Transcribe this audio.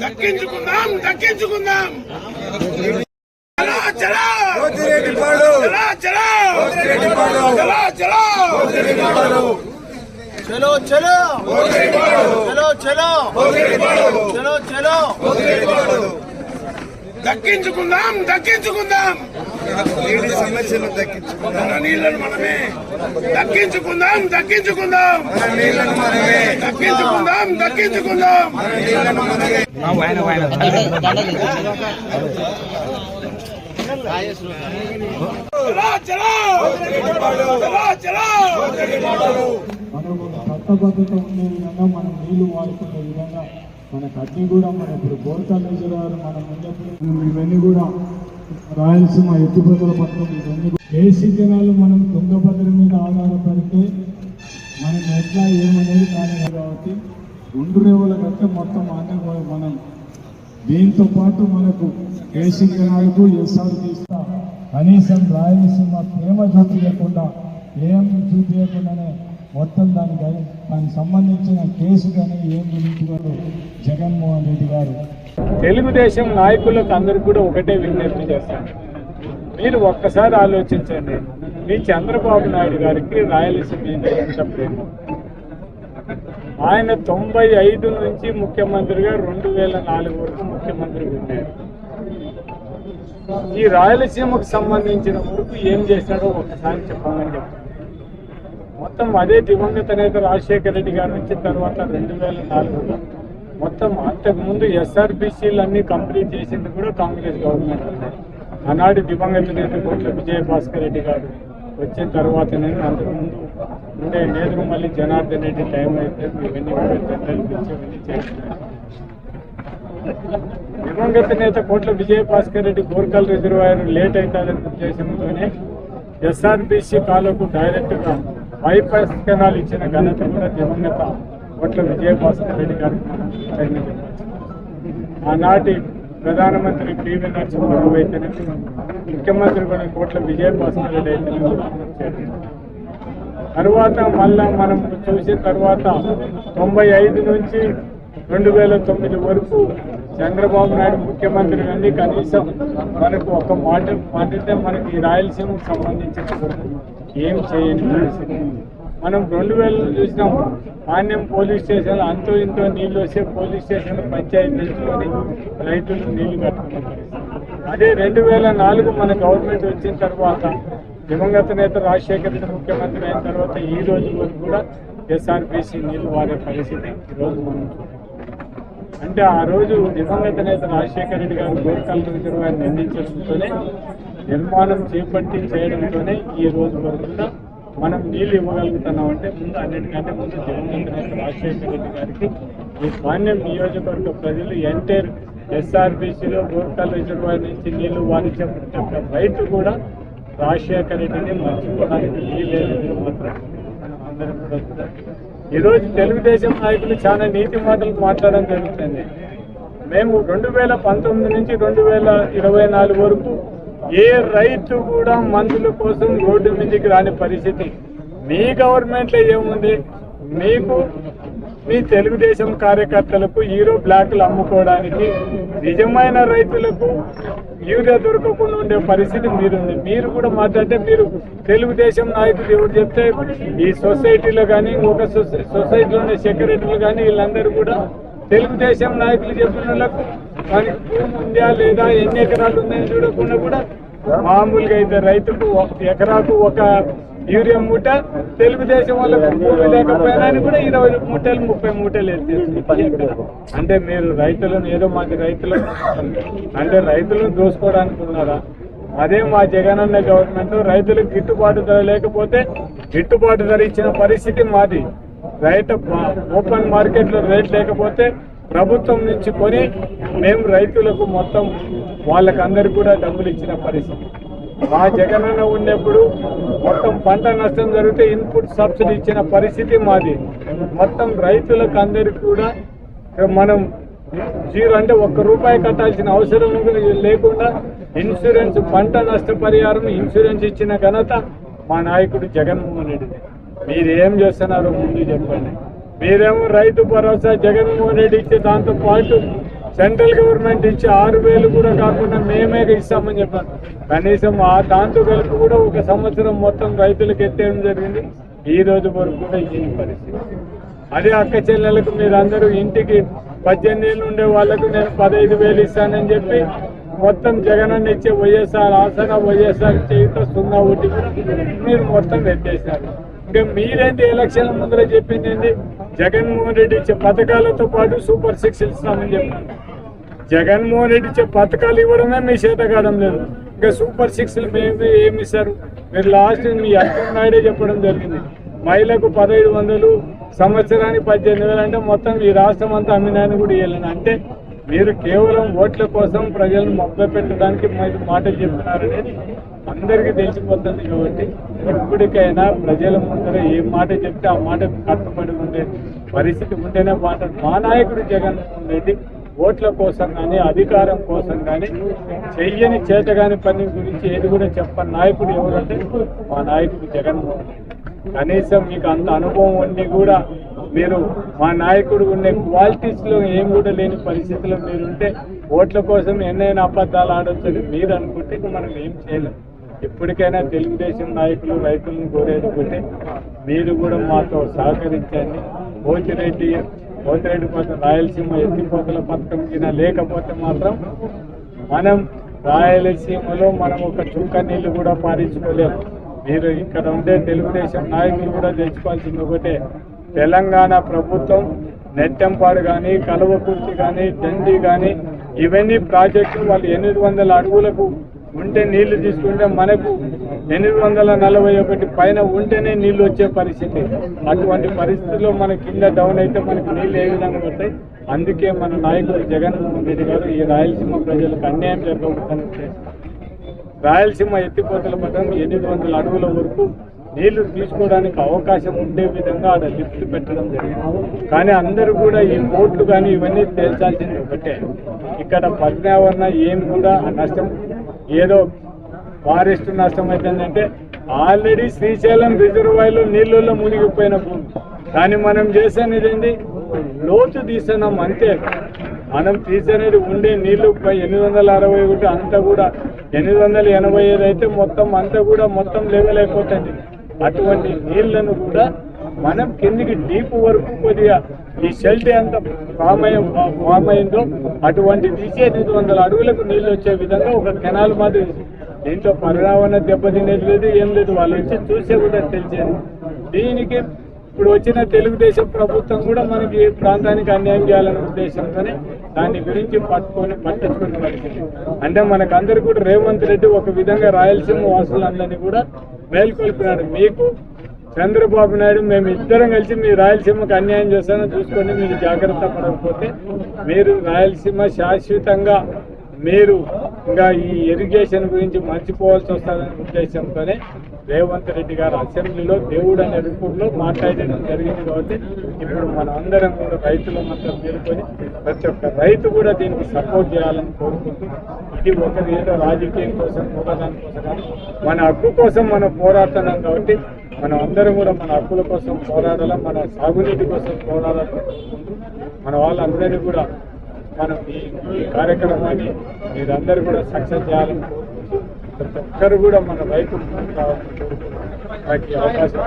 దక్కించుకుందాం దక్కించుకుందాం చలో చలో చలో చలో చలో దక్కించుకుందాం దక్కించుకుందాం సమస్యలు దక్కించుకుందాం నీళ్ళను మనమే దక్కించుకుందాం దక్కించుకుందాం నీళ్ళను మనమే దక్కించుకుందాం దక్కించుకుందాం చట్టబద్ధత ఉండే విధంగా మనం నీళ్లు వాడుకునే విధంగా మనకు అన్ని కూడా మన ఇప్పుడు బోర్కాలేజీవారు మనం ఉన్నప్పుడు ఇవన్నీ కూడా రాయలసీమ ఎత్తిపోతల పథకం ఇవన్నీ బేసిక్ జనాలు మనం తుంగభద్ర మీద ఆధారపడితే మనం ఎట్లా ఏమనేది కానీ కాబట్టి 2 రేవుల కంటే మొత్తం ఆంధ్ర మనం దీంతో పాటు మనకు బేసిక్ జనాలకు ఎస్ఆర్ తీస్తా కనీసం రాయలసీమ ప్రేమ చూపించకుండా ఏం చూపించకుండానే మొత్తం దానికి సంబంధించిన కేసు కానీ ఏం గురించి జగన్మోహన్ రెడ్డి గారు తెలుగుదేశం నాయకులకు అందరికీ కూడా ఒకటే విజ్ఞప్తి చేస్తాను. మీరు ఒక్కసారి ఆలోచించండి, మీ చంద్రబాబు నాయుడు గారికి రాయలసీమ ఎంత ప్రేమ. ఆయన 95 నుంచి ముఖ్యమంత్రిగా 2004 వరకు ముఖ్యమంత్రిగా ఉన్నారు. ఈ రాయలసీమకు సంబంధించిన వరకు ఏం చేశాడో ఒకసారి చెప్పమని చెప్తాను. మొత్తం అదే దివంగత నేత రాజశేఖర రెడ్డి గారు వచ్చిన తర్వాత 2004లో మొత్తం అంతకుముందు ఎస్ఆర్బిసిలన్నీ కంప్లీట్ చేసింది కూడా కాంగ్రెస్ గవర్నమెంట్ ఉన్నాయి. ఆనాటి దివంగత నేత కోట్ల విజయభాస్కర్ రెడ్డి గారు వచ్చిన తర్వాత నేను అంతకుముందు ఉండే నేదురుమల్లి జనార్దన్ రెడ్డి టైం అయితే ఇవన్నీ కూడా జనరల్ పిలిచి ఇవన్నీ చేస్తున్నారు. దివంగత నేత కోట్ల విజయభాస్కర్ రెడ్డి గోర్కల్ రిజర్వాయర్ లేట్ అవుతారనే ఉద్దేశంతోనే ఎస్ఆర్బిసి కాలకు డైరెక్ట్గా బైపాస్ కెనాల్ ఇచ్చిన ఘనత కూడా దివంగత కోట్ల విజయభాస్కర్ రెడ్డి గారికి ఆనాటి ప్రధానమంత్రి పివి నరసింహారావు అయితేనే ముఖ్యమంత్రి కూడా కోట్ల విజయభాస్కర్ రెడ్డి అయితేనే తర్వాత మళ్ళా మనం చూసిన తర్వాత 95 నుంచి 2009 వరకు చంద్రబాబు నాయుడు ముఖ్యమంత్రి అన్ని కనీసం మనకు ఒక మాటితే మనకి ఈ రాయలసీమకు సంబంధించిన ఏం చేయని పరిస్థితి. మనం 2000 చూసినాం, మాన్యం పోలీస్ స్టేషన్లో అంతో ఇంతో నీళ్ళు వస్తే పోలీస్ స్టేషన్లో పంచాయతీ తెచ్చుకొని రైతులు నీళ్లు కట్టుకున్న పరిస్థితి. అదే 2004 మన గవర్నమెంట్ వచ్చిన తర్వాత దివంగత నేత రాజశేఖర రెడ్డి ముఖ్యమంత్రి అయిన తర్వాత ఈ రోజు వరకు కూడా ఎస్ఆర్బిసి నీళ్లు వాడే పరిస్థితి ఈరోజు మనం అంటే ఆ రోజు దివంగత నేత రాజశేఖర రెడ్డి గారు గోర్కల్ రిజర్వాయర్ నిర్మించడంతోనే నిర్మాణం చేపట్టి చేయడంతోనే ఈ రోజు వరకు కూడా మనం నీళ్లు ఇవ్వగలుగుతున్నామంటే ముందు అన్నిటికంటే ముందు దివంగత నేత రాజశేఖర రెడ్డి గారికి ఈ పాణ్యం నియోజకవర్గ ప్రజలు ఎంటైర్ ఎస్ఆర్బిసిలో గోర్కల్ రిజర్వాయర్ నుంచి నీళ్లు వారించే రైతు కూడా రాజశేఖర రెడ్డిని మర్చిపోవడానికి వీలేదు మాత్రం అందరం కూడా. ఈరోజు తెలుగుదేశం నాయకులు చాలా నీతి మాటలు మాట్లాడడం జరుగుతుంది. మేము 2019 నుంచి 2024 వరకు ఏ రైతు కూడా మందుల కోసం రోడ్డు మీదకి రాని పరిస్థితి. మీ గవర్నమెంట్లో ఏముంది? మీకు మీ తెలుగుదేశం కార్యకర్తలకు హీరో బ్లాక్లు అమ్ముకోవడానికి నిజమైన రైతులకు యూరియా దొరకకుండా ఉండే పరిస్థితి మీరుంది. మీరు కూడా మాట్లాడితే మీరు తెలుగుదేశం నాయకులు ఎవరు చెప్తే ఈ సొసైటీలో కానీ ఇంకొక సొసైటీలో ఉండే సెక్రటరీలు కానీ వీళ్ళందరూ కూడా తెలుగుదేశం నాయకులు చెప్పిన వాళ్ళకు మనకి భూమి ఉందా లేదా ఎన్ని ఎకరాలు ఉన్నాయని చూడకుండా కూడా మామూలుగా అయితే రైతుకు ఎకరాకు ఒక యూరియా మూట, తెలుగుదేశం వాళ్ళకు భూమి లేకపోయినా కూడా 20 మూటలు 30 మూటలు వేసేసి అంటే మీరు రైతులను ఏదో మాది రైతులను అంటే రైతులను దోసుకోవడానికి ఉన్నారా? అదే మా జగనన్న గవర్నమెంట్ రైతులకు గిట్టుబాటు ధర లేకపోతే గిట్టుబాటు ధర ఇచ్చిన పరిస్థితి మాది. రైతు ఓపెన్ మార్కెట్లో రేట్ లేకపోతే ప్రభుత్వం నుంచి కొని మేము రైతులకు మొత్తం వాళ్ళకందరికీ కూడా డబ్బులు ఇచ్చిన పరిస్థితి. మా జగనన్న ఉన్నప్పుడు మొత్తం పంట నష్టం జరిగితే ఇన్పుట్ సబ్సిడీ ఇచ్చిన పరిస్థితి మాది. మొత్తం రైతులకు అందరికీ కూడా మనం జీరో అంటే ₹1 కట్టాల్సిన అవసరం లేకుండా ఇన్సూరెన్స్ పంట నష్టపరిహారం ఇన్సూరెన్స్ ఇచ్చిన ఘనత మా నాయకుడు జగన్మోహన్ రెడ్డి. మీరు ఏం చేస్తున్నారో ముందు చెప్పండి. మీరేమో రైతు భరోసా జగన్మోహన్ రెడ్డి ఇచ్చే దాంతో పాటు సెంట్రల్ గవర్నమెంట్ ఇచ్చే 6,000 కూడా కాకుండా మేమే ఇస్తామని చెప్పారు. కనీసం ఆ దాంతో కలిపి కూడా ఒక సంవత్సరం మొత్తం రైతులకు ఎత్తేయడం జరిగింది. ఈ రోజు వరకు కూడా ఈ పరిస్థితి. అదే అక్క చెల్లెలకు మీరందరూ ఇంటికి 18 ఏళ్ళు ఉండే వాళ్ళకు నేను 15,000 ఇస్తానని చెప్పి మొత్తం జగనన్న ఇచ్చే వైఎస్ఆర్ ఆసరా వైఎస్ఆర్ చేయుత 0 ఒకటి మీరు మొత్తం ఎత్తేసారు. ఇంకా మీరేంటి ఎలక్షన్ల ముందర చెప్పింది జగన్మోహన్ రెడ్డి ఇచ్చే పథకాలతో పాటు సూపర్ 6 ఇస్తామని చెప్పారు. జగన్మోహన్ రెడ్డి ఇచ్చే పథకాలు ఇవ్వడమే మీ చేత కావడం లేదు. ఇంకా సూపర్ 6 మేము ఏమి ఇస్తారు? మీరు లాస్ట్ మీ అచ్చెన్నాయుడే చెప్పడం జరిగింది. మహిళకు 1,500 సంవత్సరానికి 18,000 అంటే మొత్తం ఈ రాష్ట్రం అంతా అమ్మినాన్ని కూడా ఇవ్వాలని. అంటే మీరు కేవలం ఓట్ల కోసం ప్రజలను మభ్య పెట్టడానికి మాటలు చెప్తున్నారనేది అందరికీ తెలిసిపోతుంది. కాబట్టి ఎప్పటికైనా ప్రజల ముందర ఏ మాట చెప్తే ఆ మాట కట్టుబడి ఉండే పరిస్థితి ఉంటేనే బాగుంటుంది. మా నాయకుడు జగన్మోహన్ రెడ్డి ఓట్ల కోసం కానీ అధికారం కోసం కానీ చెయ్యని చేతగాని పని గురించి ఏది కూడా చెప్పని నాయకుడు ఎవరంటే మా నాయకుడు జగన్మోహన్ రెడ్డి. కనీసం మీకు అంత అనుభవం ఉండి కూడా మీరు మా నాయకుడు ఉండే క్వాలిటీస్లో ఏం కూడా లేని పరిస్థితిలో మీరుంటే ఓట్ల కోసం ఎన్నైనా అబద్ధాలు ఆడొచ్చని మీరు అనుకుంటే మనం ఏం చేయలేం. ఎప్పటికైనా తెలుగుదేశం నాయకులు రైతులను కోరేసుకుంటే మీరు కూడా మాతో సహకరించండి. పోతిరెడ్డి పథకం రాయలసీమ ఎత్తిపోతల పథకం కింద లేకపోతే మాత్రం మనం రాయలసీమలో మనం ఒక చుక్క నీళ్లు కూడా పారించుకోలేము. మీరు ఇక్కడ ఉండే తెలుగుదేశం నాయకులు కూడా తెచ్చుకోవాల్సింది ఒకటే, తెలంగాణ ప్రభుత్వం నెట్టెంపాడు కానీ కలవకుర్తి కానీ దండి కానీ ఇవన్నీ ప్రాజెక్టులు వాళ్ళు 800 అడుగులకు ఉంటే నీళ్లు తీసుకుంటే మనకు 841 పైన ఉంటేనే నీళ్లు వచ్చే పరిస్థితి. అటువంటి పరిస్థితుల్లో మన కింద డౌన్ అయితే మనకు నీళ్ళు ఏ విధంగా వస్తాయి? అందుకే మన నాయకుడు జగన్మోహన్ రెడ్డి గారు ఈ రాయలసీమ ప్రజలకు అన్యాయం జరగకూడదని రాయలసీమ ఎత్తిపోతల పథకం 800 అడుగుల వరకు నీళ్లు తీసుకోవడానికి అవకాశం ఉండే విధంగా ఆడ లిఫ్ట్ పెట్టడం జరిగింది. కానీ అందరూ కూడా ఈ బోట్లు కానీ ఇవన్నీ తేల్చాల్సింది ఒకటే, ఇక్కడ పర్యావరణ ఏం కూడా నష్టం ఏదో ఫారెస్ట్ నష్టం అవుతుందంటే ఆల్రెడీ శ్రీశైలం రిజర్వాయర్లో నీళ్ళల్లో మునిగిపోయిన భూమి. కానీ మనం చేసేది ఏంటి? లోతు తీస్తున్నాం అంతే. మనం తీసేది ఉండే నీళ్లు 861 అంతా కూడా 885 అయితే మొత్తం అంతా కూడా మొత్తం లెవెల్ అయిపోతుంది. అటువంటి నీళ్లను కూడా మనం కిందికి డీప్ వరకు కొద్దిగా ఈ షెల్టర్ ఎంత ఫామ్ అయిందో అటువంటి తీసే 800 అడుగులకు నీళ్ళు వచ్చే విధంగా ఒక కెనాల్ మాదిరి. దీంట్లో పర్యావరణ దెబ్బతినేది లేదు, ఏం లేదు. వాళ్ళు వచ్చి చూసే కూడా తెలిసేది. దీనికి ఇప్పుడు వచ్చిన తెలుగుదేశం ప్రభుత్వం కూడా మనకి ప్రాంతానికి అన్యాయం చేయాలనే ఉద్దేశంతోనే దాని గురించి పట్టించుకునే పరిస్థితి. అంటే మనకందరూ కూడా రేవంత్ రెడ్డి ఒక విధంగా రాయలసీమ వాసులందరినీ కూడా మేల్కొల్పినాడు. మీకు చంద్రబాబు నాయుడు మేము ఇద్దరం కలిసి మీ రాయలసీమకు అన్యాయం చేస్తానో చూసుకొని మీరు జాగ్రత్త పడకపోతే మీరు రాయలసీమ శాశ్వతంగా మీరు ఇంకా ఈ ఇరిగేషన్ గురించి మర్చిపోవాల్సి వస్తుందనే ఉద్దేశంతోనే రేవంత్ రెడ్డి గారు అసెంబ్లీలో దేవుడు అనే రూపంలో మాట్లాడడం జరిగింది. కాబట్టి ఇప్పుడు మనం అందరం కూడా రైతుల మొత్తం మేలుకొని ప్రతి ఒక్క రైతు కూడా దీనికి సపోర్ట్ చేయాలని కోరుకుంటూ, ఇది ఒకరి ఏదో రాజకీయం కోసం పోరాటం కోసం కానీ మన హక్కు కోసం మనం పోరాడుతున్నాం. కాబట్టి మనం అందరం కూడా మన హక్కుల కోసం పోరాడాలి, మన సాగునీటి కోసం పోరాడాలి. మన వాళ్ళందరినీ కూడా మనం ఈ కార్యక్రమాన్ని మీరందరూ కూడా సక్సెస్ చేయాలని కోరుకుంటూ ప్రతి ఒక్కరు కూడా మన రైతు కావాలని కోరుకుంటున్నాం. నాకు అవకాశం